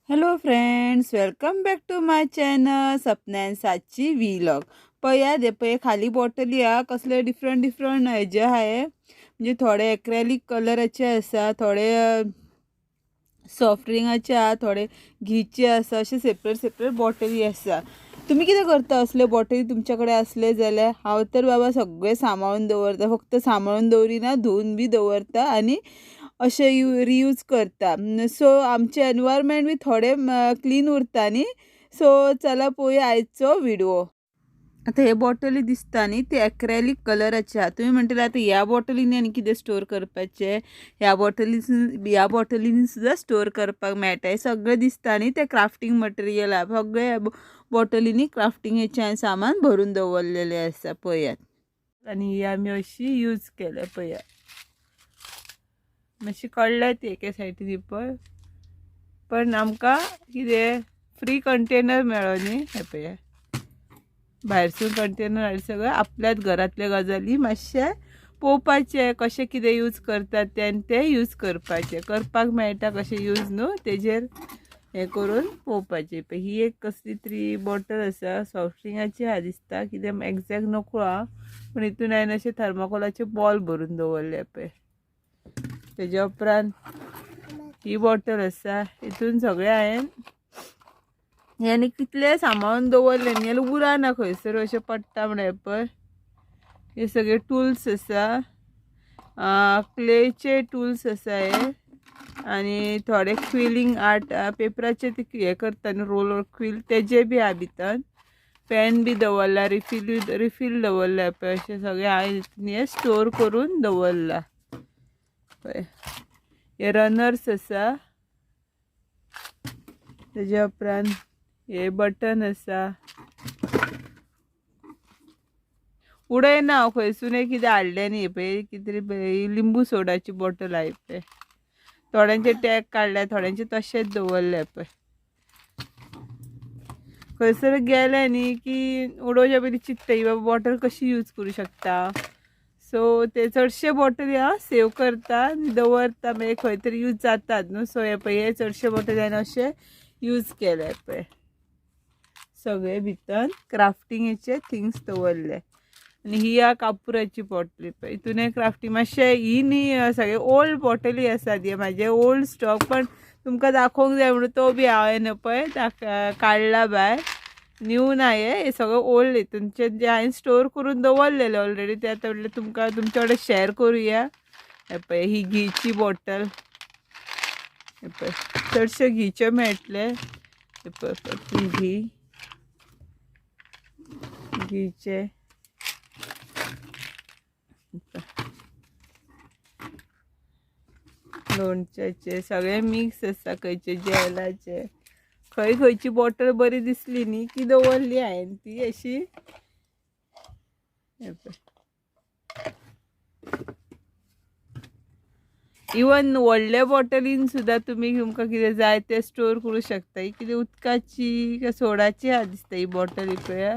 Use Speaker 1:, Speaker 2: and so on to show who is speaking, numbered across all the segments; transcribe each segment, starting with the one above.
Speaker 1: Hello friends, welcome back to my channel सपन्यान साची vlog. पया दे पय खाली बॉटली हा कसले डिफरंट डिफरंट हेजे आहे. म्हणजे थोडे एक्रेलिक कलराचे आसा, थोडे सॉफ्ट ड्रिंकाचे आहा, थोडे घीचे आसा. असे सेपरेट सेपरेट बॉटली आसा. तुम्ही कितें करता असले बॉटली तुमच्याकडे असले जाल्यार? हांव तर बाबा सगळे सांबाळून दवरता. फक्त सांबाळून दवरिना, धुवून बी दवरता आनी अशे रियूज करता. सो आमचे एनवायरमेंट बी थोडे क्लीन उरता न्ही. सो चला पळोवया आयचो व्हिडिओ. आता हे बॉटली दिसता न्ही, ते एक्रेलिक कलराचे आहा. तुम्ही म्हणटले आता ह्या बॉटलींनी आनी कितें स्टोर करपाचें? ह्या बॉटलींनी सुद्धा स्टोर करपाक मेळटा. हे सगळें दिसता न्ही, ते क्राफ्टिंग मटेरियल आहा. सगळे बॉटलींनी क्राफ्टिंगेचें सामान भरून दवरलेलें आसा. पळयात. आनी ही आमी अशी यूज केल्या. पळयात, मातशी कळ्ळ्या ती एके सायडीन पळय. पण आमकां कितें फ्री कंटेनर मेळ्ळो न्ही. हे पळया, भायरसून कंटेनर हाडले. सगळें आपल्याच घरातले गजाली मातशे पळोवपाचे कशें कितें यूज करतात ते, आनी ते यूज करपाचे. करपाक मेळटा कशें यूज न्हू, तेजेर हें करून पळोवपाचें. पळय ही एक कसली तरी बॉटल आसा, सॉफ्ट ड्रिंकाची आहा दिसता. कितें एक्झॅक्ट नकळो आहा, पूण हितून हांवें अशे थर्माकोलाचे बॉल भरून दवरले. पळय तेज्या उपरांत ही बॉटल आसा. हितून सगळें हांवें हें कितले सांबाळून दवरले न्ही, जाल्यार उरना खंयसर अशें पडटा म्हणून. हे पळय, हे सगळे टूल्स आसा. क्लेचे टूल्स आसा हे. आनी थोडे क्विलिंग आर्ट पेपराचे ते हे करता न्ही, रोलर क्विल, तेजे बी आहा भितर. पेन बी दवरला, रिफील दवरला. पळय अशें सगळें हांवें हे स्टोर करून दवरला. पळय हे रनर्स आसा. तेज्या उपरांत हे बटन आसा. उडयना हांव खंयसून कितें हाडलें न्ही. पळय कितें तरी लिंबू सोडाची बॉटल आहा. पळय थोड्यांचे टॅग काडल्या, थोड्यांचे तशेंच दवरले. पळय खंयसर गेले न्ही की उडोवच्या पयलीं चिंतता ही बाबा बॉटल कशी यूज करूं शकता. सो ते चडशे बॉटली हांव सेव करता आनी दवरता, मागीर खंय तरी यूज जातात न्हू. सो हे पळय हे चडशे बॉटली हांवें अशे यूज केले. पळय सगळे भितर क्राफ्टिंगेचे थिंग्स दवरले. आनी ही आहा कापुराची बॉटली. पळय हितून हे क्राफ्टिंग मातशे ही न्ही, सगळे ओल्ड बॉटली आसात. हे म्हाजे ओल्ड स्टॉक, पण तुमकां दाखोवंक जाय म्हणून तो बी हांवें पळय काडला भायर. न्यू ना हे सगळं ओल्ड. हितूनचे जे हांवें स्टोर करून दवरलेले ऑलरेडी, ते आतां म्हटलें तुमकां तुमचे कडेन शेअर करुया. हे पळय ही घीची बॉटल. हे पळय चडशे घीचे मेळटले. हे पळय घीचे लोणच्याचे सगळे मिक्स आसा. खंयचे जेलाचे, खंयची बॉटल बरी दिसली न्ही की दवरली हांवें ती अशी. इवन व्हडले बॉटलीन सुद्धा तुमकां कितें जाय ते स्टोर करूं शकता. ही कितें उदकाची काय सोडाची आहा दिसता ही बॉटल. ही पळया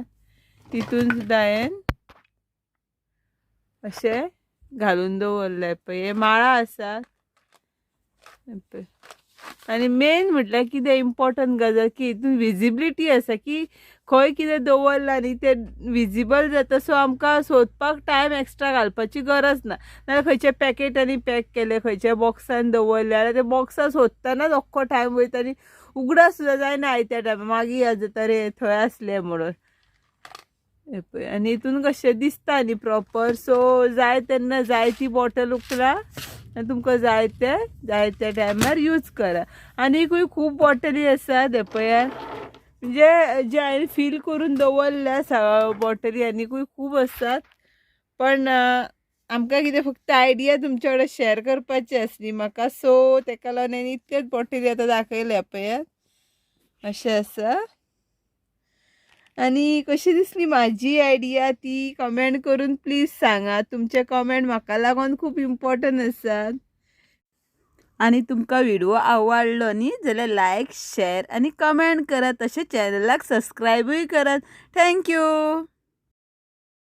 Speaker 1: तितून सुद्धा हांवें अशें घालून दवरले. पळय हे माळा आसा. आनी मेन म्हटल्यार कितें इम्पॉर्टंट गजाल की हितून विजिबिलिटी आसा, की खंय कितें दवरला न्ही ते विजिबल जाता. सो आमकां सोदपाक टायम एक्स्ट्रा घालपाची गरज ना. नाल्यार खंयच्या पॅकेटांनी पॅक केले, खंयच्या बॉक्सान दवरले जाल्यार ते बॉक्सां सोदतानाच अख्खो टायम वयता आनी उगडास सुद्दां जायना आयत्या टायमार. मागीर याद जाता रे थंय आसलें म्हणून. हे पळय आनी हितून कशें दिसता न्ही प्रॉपर. सो जाय तेन्ना जाय ती बॉटल उखला आनी तुमकां जाय त्या टायमार यूज करा. आनीकूय खूब बॉटली आसात. हे पळयात, म्हणजे जे हांवें फील करून दवरल्या बॉटली आनीकूय खूब आसात. पण आमकां कितें फक्त आयडिया तुमचे कडेन शेअर करपाची आसली म्हाका. सो तेका लागून हांवें इतलेच बॉटली आतां दाखयल्या. पळयात अशें आसा. आनी कशी दिसली म्हाजी आयडिया ती कमेंट करून प्लीज सांगा. तुमचे कमेंट म्हाका लागून खूब इम्पॉर्टंट आसात. आनी तुमकां व्हिडिओ आवडलो न्ही जाल्यार लायक, शेअर आनी कमेंट करात. तशें चॅनलाक सबस्क्रायबूय करात. थँक्यू.